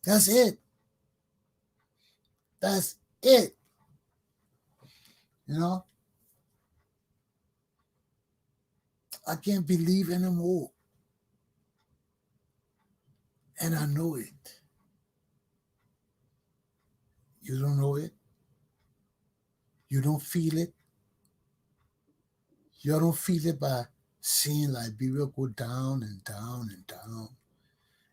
That's it. That's it. You know? I can't believe anymore. And I know it. You don't know it. You don't feel it. You don't feel it by seeing Liberia go down and down and down.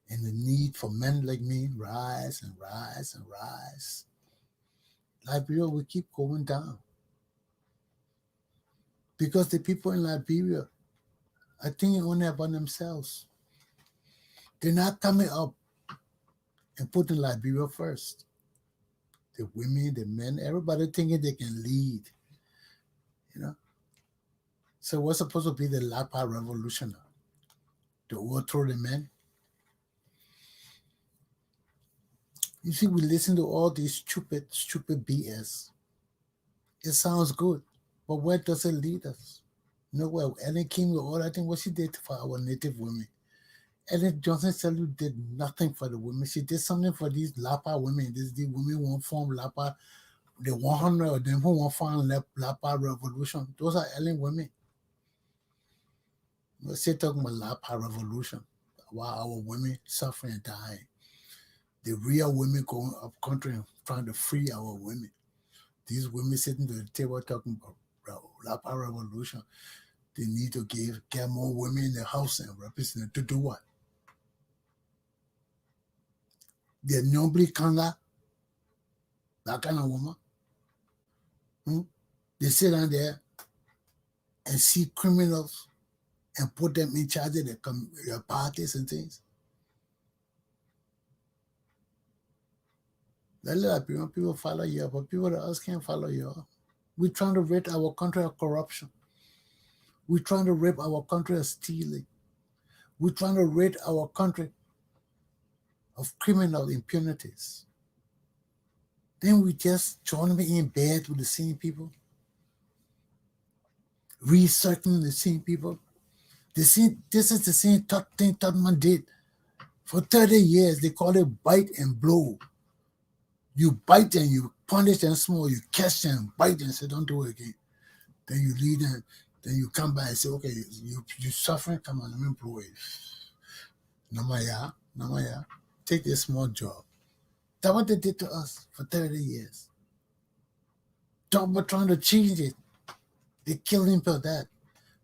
And the need for men like me rise and rise and rise. Liberia will keep going down. Because the people in Liberia are thinking only about themselves. They're not coming up and putting Liberia first. The women, the men, everybody thinking they can lead. You know? So what's supposed to be the Lapa revolution now? To overthrow the men? You see, we listen to all these stupid BS. It sounds good, but where does it lead us? You know, well, Ellen came with all that thing, what she did for our native women. Ellen Johnson Sirleaf did nothing for the women. She did something for these Lapa women. These women won't form Lapa. The 100 of them who won't form Lapa Revolution. Those are Ellen women. We're still talking about Lapa Revolution. While our women suffering and dying. The real women going up country and trying to free our women. These women sitting at the table talking about Lapa Revolution. They need to get more women in the house and represent to do what? They're nobly kanga, that kind of woman. They sit down there and see criminals and put them in charge of their parties and things. That little people follow you, but people else can't follow you. We're trying to rid our country of corruption. We're trying to rid our country of stealing. We're trying to rid our country of criminal impunities. Then we just join me in bed with the same people, researching the same people. This is the same thing Tubman did for 30 years. They call it bite and blow. You bite and you punish them small, you catch them, bite them, say, don't do it again. Then you lead them, then you come back and say, okay, you suffering, come on, let me blow it. Namaya, take this small job. That's what they did to us for 30 years. We're trying to change it. They killed him for that.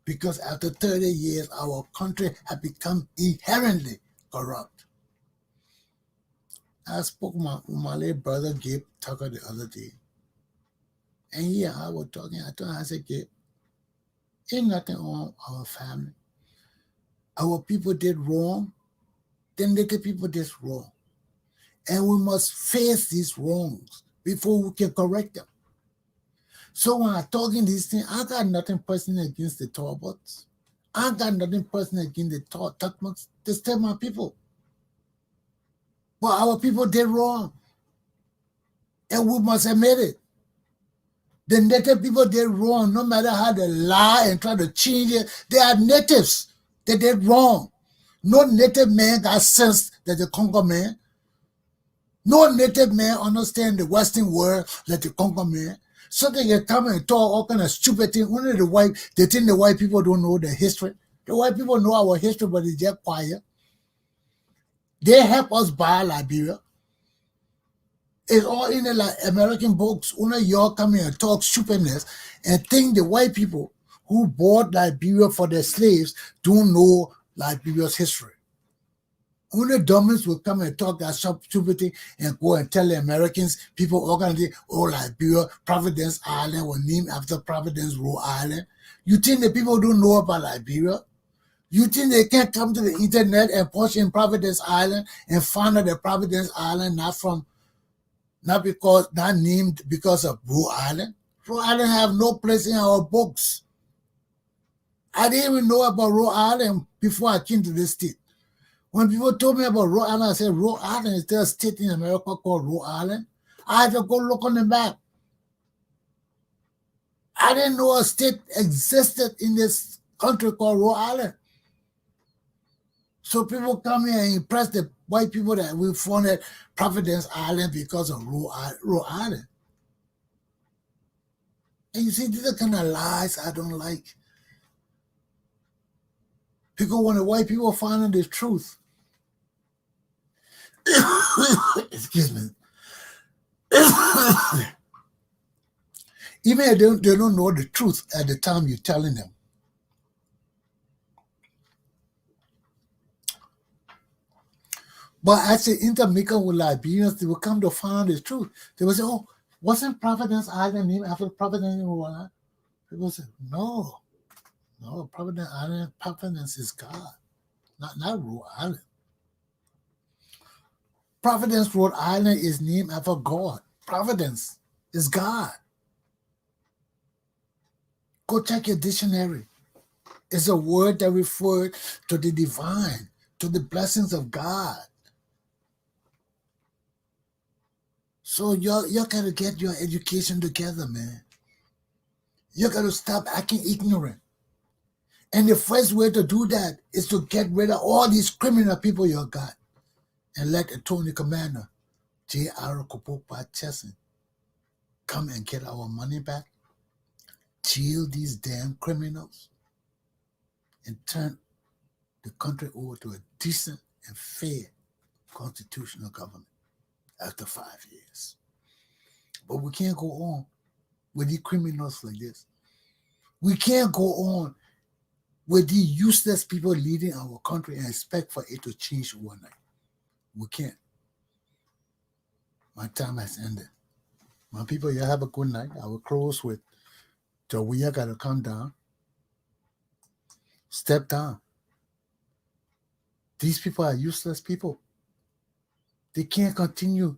Because after 30 years, our country had become inherently corrupt. I spoke with my little brother, Gabe Tucker, the other day. And I was talking. I said, Gabe, ain't nothing on our family. Our people did wrong. Then naked people did wrong. And we must face these wrongs before we can correct them. So when I'm talking these things, I got nothing personal against the Talbots. I got nothing personal against the Tuckmans. They still my people. But our people did wrong. And we must admit it. The native people did wrong, no matter how they lie and try to change it. They are natives. They did wrong. No native man got sense that the Congo man. No native man understand the Western world like the Congo man. So they can come and talk all kind of stupid things. Only they think the white people don't know their history. The white people know our history, but it's just quiet. They help us buy Liberia. It's all in the like American books. Only y'all come here and talk stupidness and think the white people who bought Liberia for their slaves don't know Liberia's history. Only dummies will come and talk that stupid thing and go and tell the Americans, people organize, Liberia, Providence Island was named after Providence, Rhode Island. You think the people don't know about Liberia? You think they can't come to the internet and punch in Providence Island and find out that Providence Island not named because of Rhode Island? Rhode Island have no place in our books. I didn't even know about Rhode Island before I came to this state. When people told me about Rhode Island, I said, Rhode Island, is there a state in America called Rhode Island? I had to go look on the map. I didn't know a state existed in this country called Rhode Island. So people come here and impress the white people that we founded Providence Island because of Rhode Island. And you see, these are kind of lies I don't like. Because when the white people find out the truth, excuse me, even if they don't know the truth at the time you're telling them. But as the intermingling with Liberians, they will come to find out the truth. They will say, oh, wasn't Providence Island named after Providence in Rhode Island? People say, no, Providence Island, Providence is God, not Rhode Island. Providence, Rhode Island is named after God. Providence is God. Go check your dictionary. It's a word that refers to the divine, to the blessings of God. So you gotta get your education together, man. You gotta stop acting ignorant. And the first way to do that is to get rid of all these criminal people you got and let Attorney Commander Galpohkpa Chesson come and get our money back, jail these damn criminals, and turn the country over to a decent and fair constitutional government after 5 years. But we can't go on with these criminals like this. We can't go on with these useless people leading our country and expect for it to change overnight. We can't. My time has ended. My people, you have a good night. I will close with Jawia gotta come down. Step down. These people are useless people. They can't continue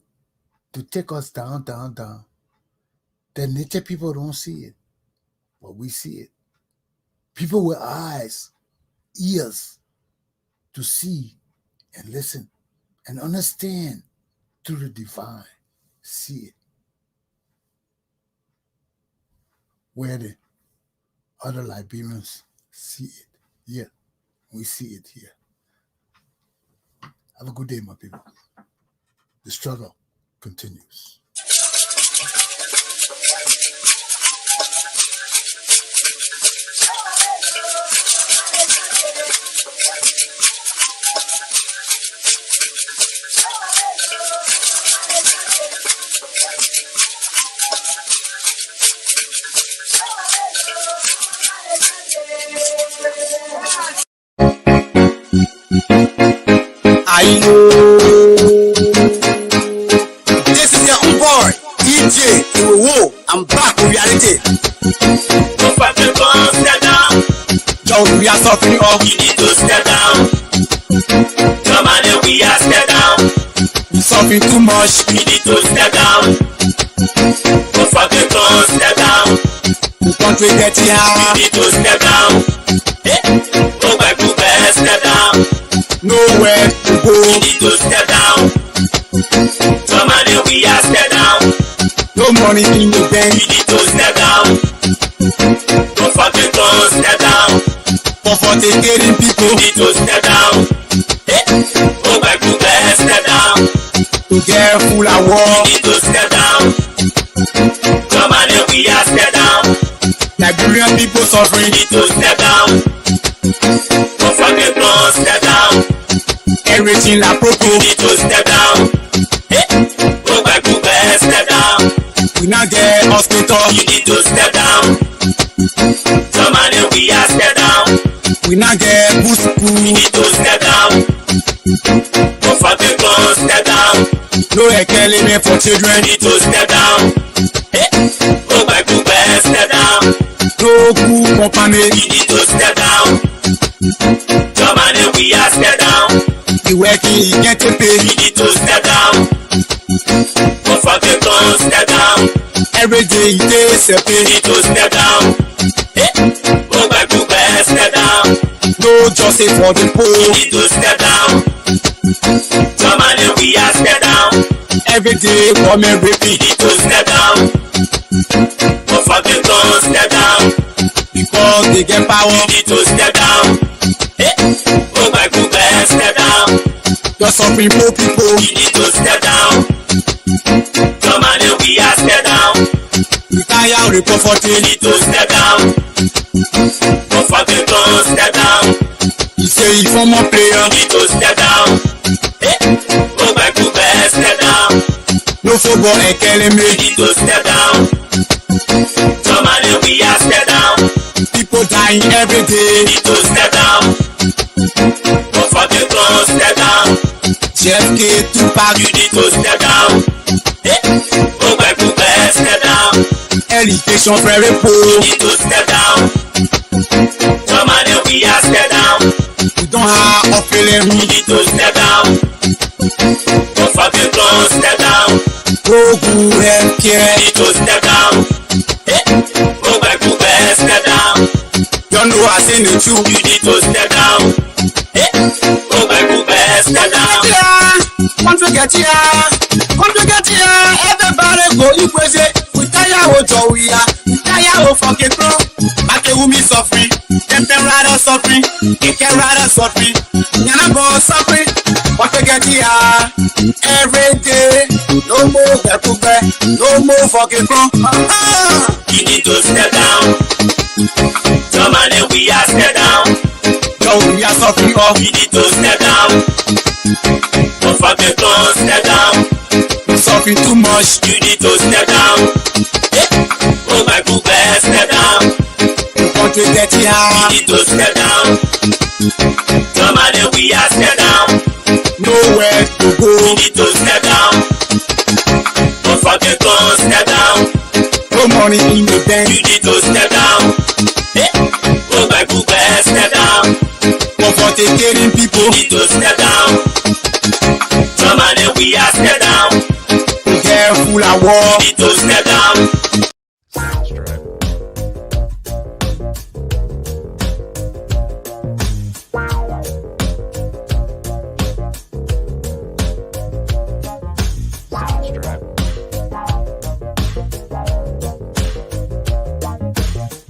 to take us down, down, down. The nature people don't see it, but we see it. People with eyes, ears to see and listen and understand through the divine, see it. Where the other Liberians see it. Yeah, we see it here. Have a good day, my people. The struggle continues. This is your own boy, DJ Iwo. I'm back with reality. Don't fight the gun, step down. Yo, we are suffering off. You need to step down. Come on, and we are step down. We suffering too much. You need to step down. Don't fight the gun, step down. The country get You here. need to step down. Go back to bed, step down. Nowhere to go. You need to step down. Come on, and we are step down. No money in the bank. You need to step down. Don't fight the gun, step down. For taking people You need to step down. Go back to bed, step down. to get full of You war. need to step down. Come on, and we are step down. Liberian people suffering. You need to step down. Don't fight the gun, step down. Everything like You proper. need to step down. Go back to bed, step down. We now get hospital. You need to step down. Come on, and we are step down. We now get good You school. need to step down. Don't fight the gun, step down. No economy for You children. need to step down. Go back to bed, step down. No good company. You need to step down. Come on, and we are step down. The working he get to You pay. need to step down. Don't fight the gun, step down. Every day he takes a You pay. need to step down. Go back to bed, step down. No justice for the You poor. need to step down. Come on, and we are step down. Every day government You repeat. need to step down. Don't fight the gun, step down. Because they get power. You need to step down. Go back to bed, step down. The suffering poor people. You need to step down. Come on, and we are step down. Retire report for You need to step down. Don't fight the gun, step down. He say he former player. You need to step down. Go back to bed, step down. No football You economy. need to step down. Come on, and we are step down. People dying every You day. need to step down. Don't fight the gun, step down. JFK Tupac. You need to step down. Go back to bed, step down. Education very You poor. need to step down. Come on, and we are step down. We don't have a feeling. You need to step down. Don't fight the gun, step down. No good health You care. need to step down. Go back to bed, step down. You know I seen the truth. You need to step down. Go back to bed, step down. Once we get here, everybody go ikwese utaya wo jowiya utaya wo fucking pro make wumi suffering them rather suffering you can rather suffering yana go suffering what you get here every day no more bekube no more fucking pro You need to step down. Some man we are step down. yo we are suffering oh You need to step down. Don't forget to step down. we suffering too much You need to step down. Oh my good best, step down. what you get here You need to step down. Some man we are step down. nowhere to You go need to step down. Don't forget to step down. no money in the bank You need to step down. Oh my good best, step down. for taking people You need to step down. Some man we are step down. get full of war You need to step down. Soundstripe.